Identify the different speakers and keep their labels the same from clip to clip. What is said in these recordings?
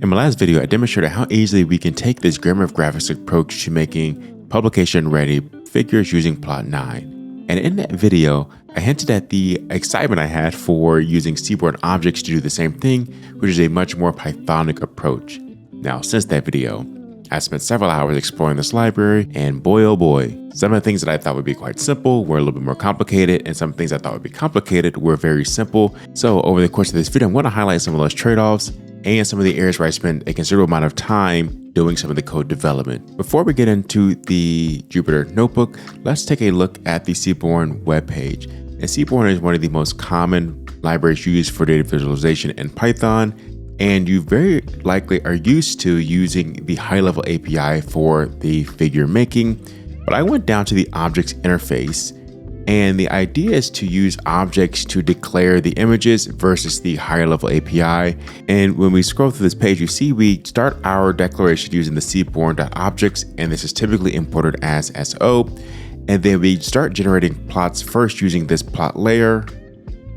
Speaker 1: In my last video, I demonstrated how easily we can take this grammar of graphics approach to making publication-ready figures using plotnine. And in that video, I hinted at the excitement I had for using seaborn.objects to do the same thing, which is a much more Pythonic approach. Now, since that video, I spent several hours exploring this library, and boy oh boy, some of the things that I thought would be quite simple were a little bit more complicated, and some things I thought would be complicated were very simple. So over the course of this video, I'm going to highlight some of those trade-offs and some of the areas where I spent a considerable amount of time doing some of the code development. Before we get into the Jupyter Notebook, let's take a look at the Seaborn webpage. And Seaborn is one of the most common libraries used for data visualization in Python, and you very likely are used to using the high-level API for the figure making. But I went down to the objects interface, and the idea is to use objects to declare the images versus the higher level API. And when we scroll through this page, you see we start our declaration using the seaborn.objects, and this is typically imported as SO. And then we start generating plots first using this plot layer,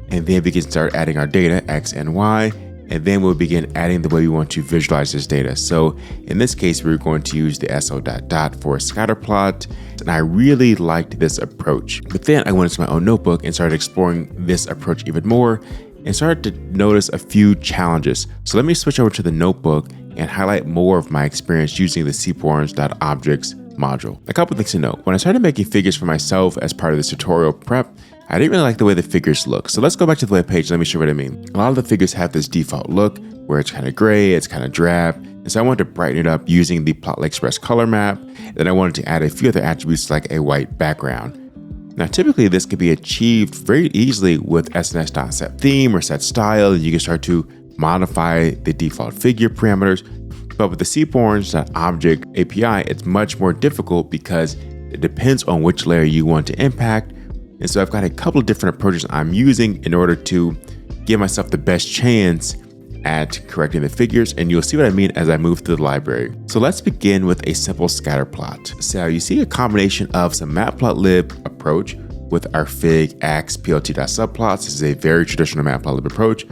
Speaker 1: and then we can start adding our data X and Y. And then we'll begin adding the way we want to visualize this data. So in this case, we're going to use the SO dot for a scatter plot. And I really liked this approach. But then I went into my own notebook and started exploring this approach even more and started to notice a few challenges. So let me switch over to the notebook and highlight more of my experience using the seaborn.objects module. A couple things to note. When I started making figures for myself as part of this tutorial prep, I didn't really like the way the figures look. So let's go back to the web page. Let me show you what I mean. A lot of the figures have this default look where it's kind of gray, it's kind of drab. And so I wanted to brighten it up using the plotly express color map. Then I wanted to add a few other attributes like a white background. Now, typically this could be achieved very easily with SNS.setTheme or setStyle. And you can start to modify the default figure parameters. But with the seaborn.object API, it's much more difficult because it depends on which layer you want to impact. And so I've got a couple of different approaches I'm using in order to give myself the best chance at correcting the figures. And you'll see what I mean as I move through the library. So let's begin with a simple scatter plot. So you see a combination of some matplotlib approach with our fig ax plt.subplots. This is a very traditional matplotlib approach.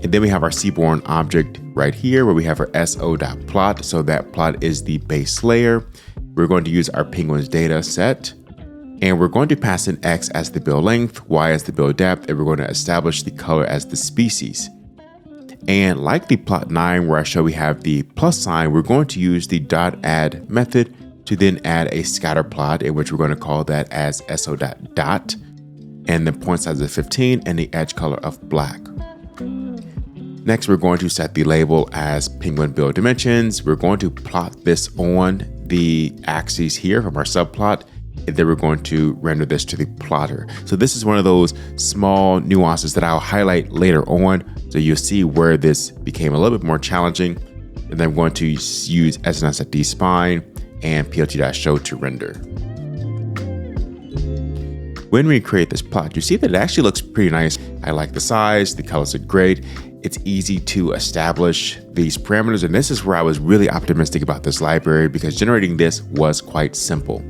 Speaker 1: And then we have our seaborn object right here where we have our so.plot. So that plot is the base layer. We're going to use our penguins data set. And we're going to pass in X as the bill length, Y as the bill depth, and we're going to establish the color as the species. And like the plotnine where I show we have the plus sign, we're going to use the .add method to then add a scatter plot, in which we're going to call that as so.dot, and the point size of 15 and the edge color of black. Next, we're going to set the label as penguin bill dimensions. We're going to plot this on the axes here from our subplot. And then we're going to render this to the plotter. So this is one of those small nuances that I'll highlight later on. So you'll see where this became a little bit more challenging. And then I'm going to use SNS.dspine and plt.show to render. When we create this plot, you see that it actually looks pretty nice. I like the size, the colors are great. It's easy to establish these parameters. And this is where I was really optimistic about this library because generating this was quite simple.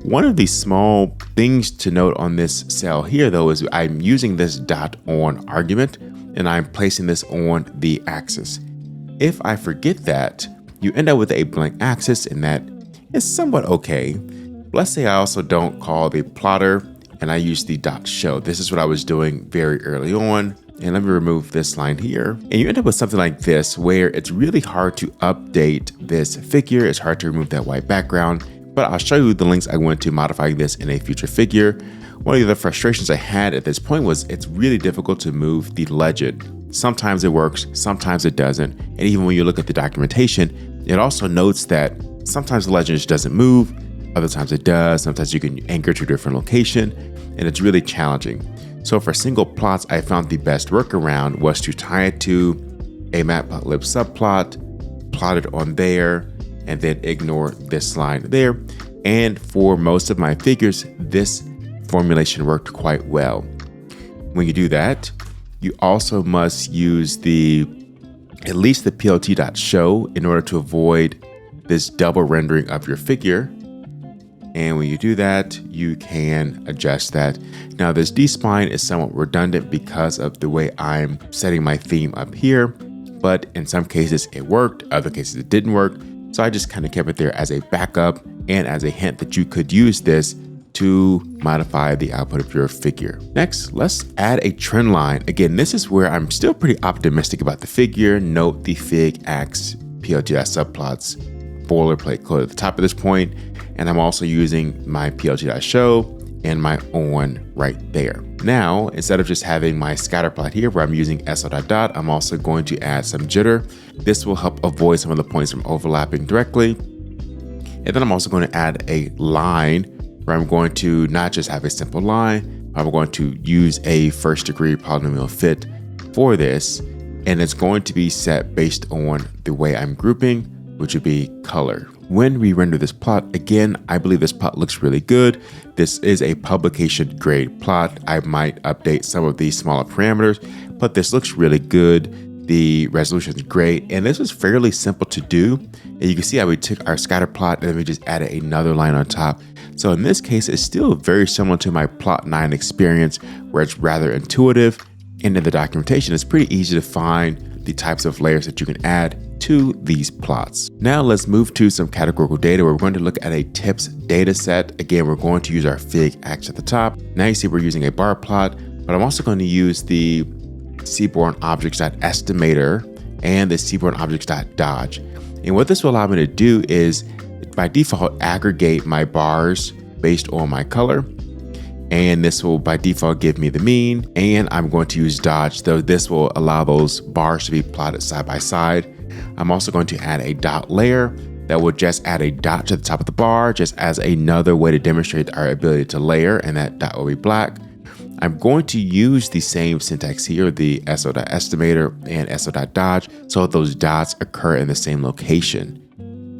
Speaker 1: One of the small things to note on this cell here, though, is I'm using this .on argument and I'm placing this on the axis. If I forget that, you end up with a blank axis, and that is somewhat okay. Let's say I also don't call the plotter and I use the .show. This is what I was doing very early on. And let me remove this line here. And you end up with something like this where it's really hard to update this figure. It's hard to remove that white background. But I'll show you the links I went to modifying this in a future figure. One of the frustrations I had at this point was it's really difficult to move the legend. Sometimes it works, sometimes it doesn't. And even when you look at the documentation, it also notes that sometimes the legend just doesn't move, other times it does. Sometimes you can anchor to a different location, and it's really challenging. So for single plots, I found the best workaround was to tie it to a matplotlib subplot, plot it on there, and then ignore this line there. And for most of my figures, this formulation worked quite well. When you do that, you also must use at least the plt.show in order to avoid this double rendering of your figure. And when you do that, you can adjust that. Now this dspine is somewhat redundant because of the way I'm setting my theme up here, but in some cases it worked, other cases it didn't work. So I just kind of kept it there as a backup and as a hint that you could use this to modify the output of your figure. Next, let's add a trend line. Again, this is where I'm still pretty optimistic about the figure. Note the fig ax plt.subplots boilerplate code at the top of this point, and I'm also using my plt.show and my on right there. Now, instead of just having my scatter plot here where I'm using so.dot, I'm also going to add some jitter. This will help avoid some of the points from overlapping directly. And then I'm also going to add a line where I'm going to not just have a simple line, I'm going to use a first degree polynomial fit for this. And it's going to be set based on the way I'm grouping, which would be color. When we render this plot, again, I believe this plot looks really good. This is a publication grade plot. I might update some of these smaller parameters, but this looks really good. The resolution is great, and this was fairly simple to do. And you can see how we took our scatter plot and then we just added another line on top. So in this case, it's still very similar to my plotnine experience, where it's rather intuitive. And in the documentation, it's pretty easy to find the types of layers that you can add to these plots. Now let's move to some categorical data where we're going to look at a tips data set. Again, we're going to use our fig ax at the top. Now you see we're using a bar plot, but I'm also going to use the seaborn.objects.estimator and the seaborn.objects.dodge. And what this will allow me to do is by default aggregate my bars based on my color. And this will by default give me the mean, and I'm going to use dodge, though this will allow those bars to be plotted side by side. I'm also going to add a dot layer that will just add a dot to the top of the bar, just as another way to demonstrate our ability to layer, and that dot will be black. I'm going to use the same syntax here, the so.estimator and so.dodge, so those dots occur in the same location.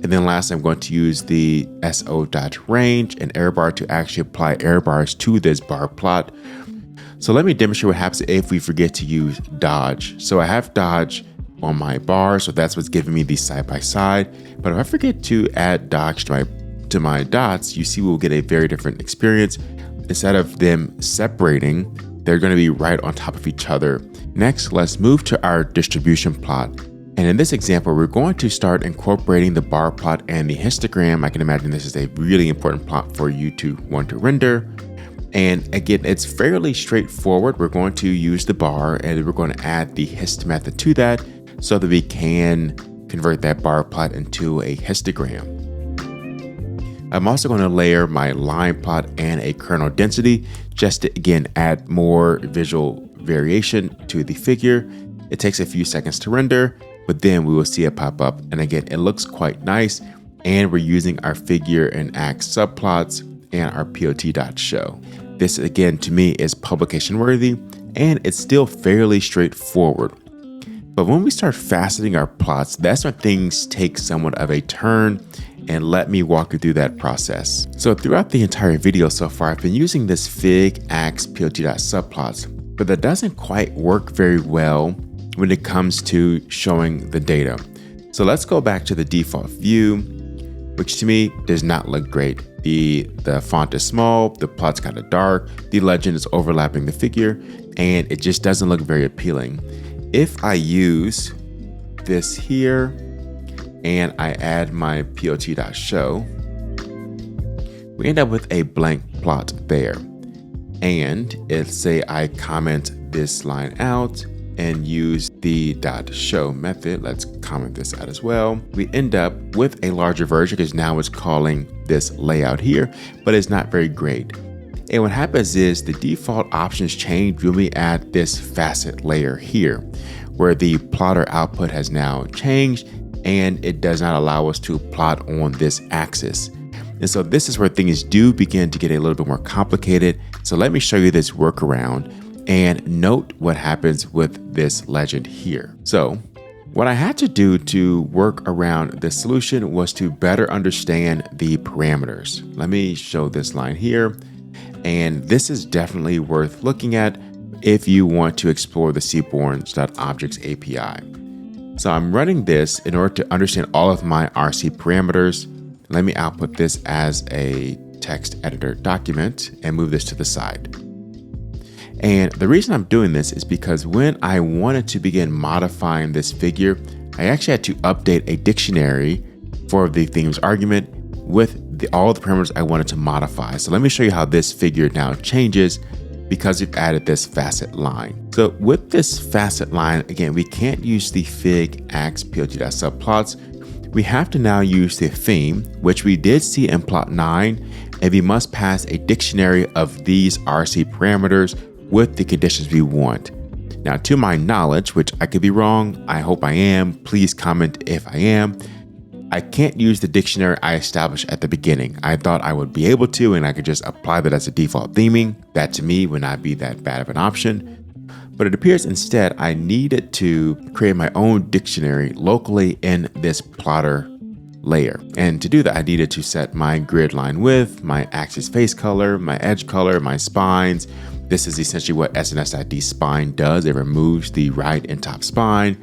Speaker 1: And then last, I'm going to use the so.range and error bar to actually apply error bars to this bar plot. So let me demonstrate what happens if we forget to use dodge. So I have dodge on my bar, so that's what's giving me the side by side. But if I forget to add dodge to my dots, you see we'll get a very different experience. Instead of them separating, they're going to be right on top of each other. Next, let's move to our distribution plot. And in this example, we're going to start incorporating the bar plot and the histogram. I can imagine this is a really important plot for you to want to render. And again, it's fairly straightforward. We're going to use the bar and we're going to add the hist method to that so that we can convert that bar plot into a histogram. I'm also going to layer my line plot and a kernel density just to, again, add more visual variation to the figure. It takes a few seconds to render, but then we will see it pop up. And again, it looks quite nice. And we're using our figure and ax subplots and our plt.show. This again, to me, is publication worthy, and it's still fairly straightforward. But when we start faceting our plots, that's when things take somewhat of a turn, and let me walk you through that process. So throughout the entire video so far, I've been using this fig ax plt.subplots, but that doesn't quite work very well when it comes to showing the data. So let's go back to the default view, which to me does not look great. The font is small, the plot's kind of dark, the legend is overlapping the figure, and it just doesn't look very appealing. If I use this here and I add my plt.show, we end up with a blank plot there. And let's say I comment this line out and use the .show method. Let's comment this out as well. We end up with a larger version because now it's calling this layout here, but it's not very great. And what happens is the default options change when we add this facet layer here, where the plotter output has now changed and it does not allow us to plot on this axis. And so this is where things do begin to get a little bit more complicated. So let me show you this workaround and note what happens with this legend here. So what I had to do to work around this solution was to better understand the parameters. Let me show this line here. And this is definitely worth looking at if you want to explore the seaborn.objects API. So I'm running this in order to understand all of my RC parameters. Let me output this as a text editor document and move this to the side. And the reason I'm doing this is because when I wanted to begin modifying this figure, I actually had to update a dictionary for the themes argument with all the parameters I wanted to modify. So let me show you how this figure now changes because we've added this facet line. So with this facet line, again, we can't use the fig ax plt.subplots. We have to now use the theme, which we did see in plotnine, and we must pass a dictionary of these RC parameters with the conditions we want. Now, to my knowledge, which I could be wrong, I hope I am, please comment if I am, I can't use the dictionary I established at the beginning. I thought I would be able to, and I could just apply that as a default theming. That to me would not be that bad of an option. But it appears instead I needed to create my own dictionary locally in this plotter layer. And to do that, I needed to set my grid line width, my axis face color, my edge color, my spines. This is essentially what SNS.d spine does. It removes the right and top spine.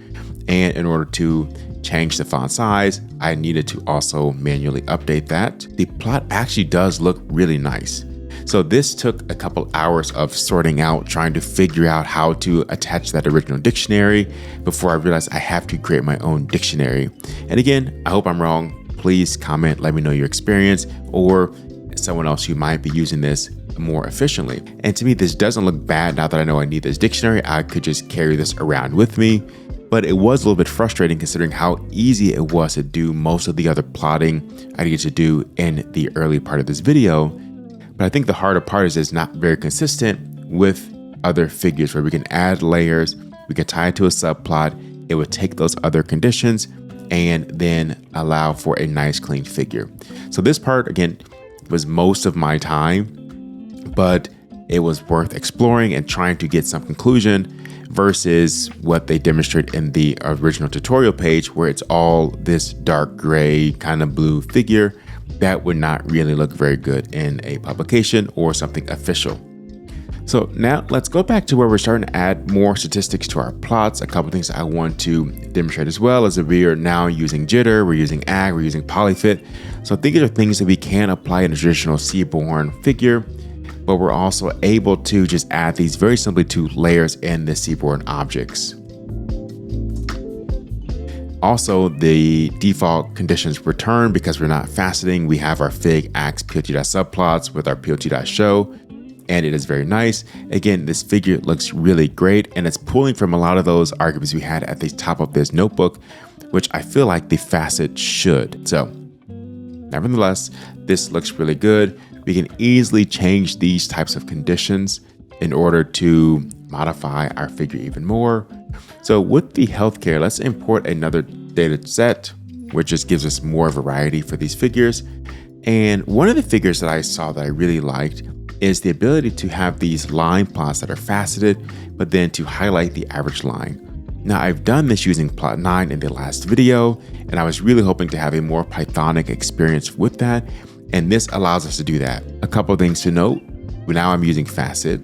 Speaker 1: And in order to change the font size, I needed to also manually update that. The plot actually does look really nice. So this took a couple hours of sorting out, trying to figure out how to attach that original dictionary before I realized I have to create my own dictionary. And again, I hope I'm wrong. Please comment, let me know your experience or someone else who might be using this more efficiently. And to me, this doesn't look bad now that I know I need this dictionary. I could just carry this around with me. But it was a little bit frustrating considering how easy it was to do most of the other plotting I needed to do in the early part of this video. But I think the harder part is it's not very consistent with other figures where we can add layers, we can tie it to a subplot, it would take those other conditions and then allow for a nice clean figure. So this part, again, was most of my time, but it was worth exploring and trying to get some conclusion versus what they demonstrate in the original tutorial page where it's all this dark gray kind of blue figure that would not really look very good in a publication or something official. So now let's go back to where we're starting to add more statistics to our plots. A couple things I want to demonstrate as well is that we are now using jitter, we're using ag, we're using polyfit. So these are things that we can apply in a traditional seaborn figure, but we're also able to just add these very simply to layers in the seaborn objects. Also, the default conditions return because we're not faceting. We have our fig ax plt.subplots with our plt.show, and it is very nice. Again, this figure looks really great, and it's pulling from a lot of those arguments we had at the top of this notebook, which I feel like the facet should. So, nevertheless, this looks really good. We can easily change these types of conditions in order to modify our figure even more. So with the healthcare, let's import another data set, which just gives us more variety for these figures. And one of the figures that I saw that I really liked is the ability to have these line plots that are faceted, but then to highlight the average line. Now I've done this using plotnine in the last video, and I was really hoping to have a more Pythonic experience with that. And this allows us to do that. A couple of things to note. Now I'm using facet.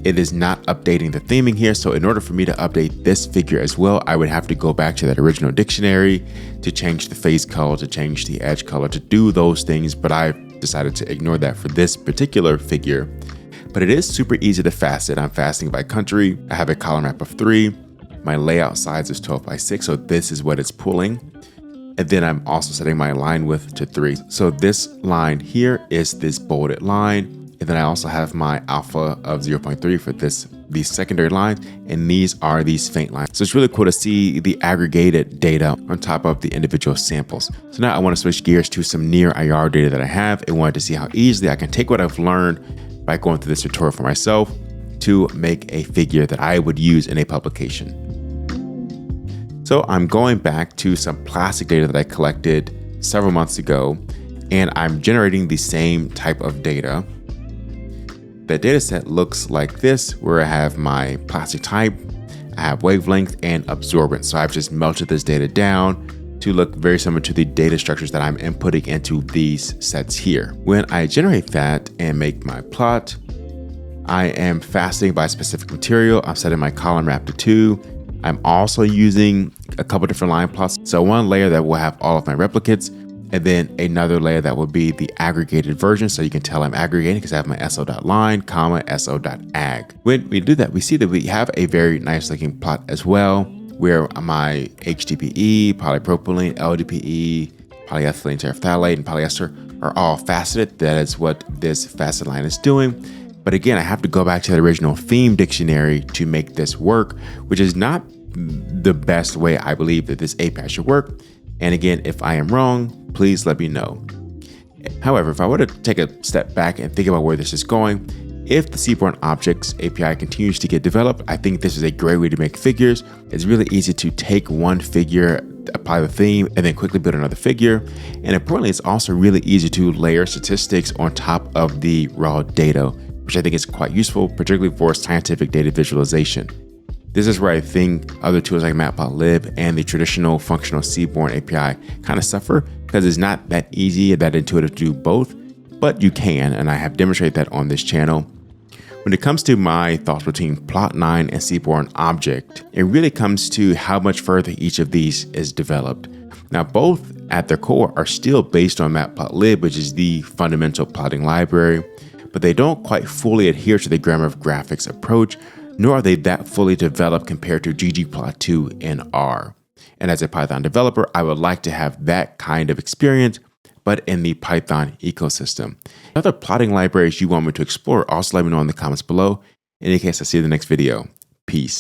Speaker 1: It is not updating the theming here. So in order for me to update this figure as well, I would have to go back to that original dictionary to change the face color, to change the edge color, to do those things. But I've decided to ignore that for this particular figure. But it is super easy to facet. I'm faceting by country. I have a column map of 3. My layout size is 12 by 6. So this is what it's pulling. And then I'm also setting my line width to 3. So this line here is this bolded line. And then I also have my alpha of 0.3 for these secondary lines. And these are these faint lines. So it's really cool to see the aggregated data on top of the individual samples. So now I want to switch gears to some near IR data that I have and wanted to see how easily I can take what I've learned by going through this tutorial for myself to make a figure that I would use in a publication. So I'm going back to some plastic data that I collected several months ago, and I'm generating the same type of data. The data set looks like this, where I have my plastic type, I have wavelength and absorbance. So I've just melted this data down to look very similar to the data structures that I'm inputting into these sets here. When I generate that and make my plot, I am faceting by specific material. I'm setting my column map to 2. I'm also using a couple different line plots. So one layer that will have all of my replicates, and then another layer that would be the aggregated version. So you can tell I'm aggregating because I have my so.line, comma, so.ag. When we do that, we see that we have a very nice looking plot as well, where my HDPE, polypropylene, LDPE, polyethylene terephthalate, and polyester are all faceted. That is what this facet line is doing. But again, I have to go back to the original theme dictionary to make this work, which is not the best way I believe that this API should work. And again, if I am wrong, please let me know. However, if I were to take a step back and think about where this is going, if the seaborn objects API continues to get developed, I think this is a great way to make figures. It's really easy to take one figure, apply the theme, and then quickly build another figure. And importantly, it's also really easy to layer statistics on top of the raw data, which I think is quite useful, particularly for scientific data visualization. This is where I think other tools like matplotlib and the traditional functional seaborn API kind of suffer, because it's not that easy, that intuitive to do both, but you can, and I have demonstrated that on this channel. When it comes to my thoughts between plotnine and seaborn object, it really comes to how much further each of these is developed. Now, both at their core are still based on matplotlib, which is the fundamental plotting library, but they don't quite fully adhere to the grammar of graphics approach, nor are they that fully developed compared to ggplot2 in R. And as a Python developer, I would like to have that kind of experience, but in the Python ecosystem. Other plotting libraries you want me to explore, also let me know in the comments below. In any case, I'll see you in the next video. Peace.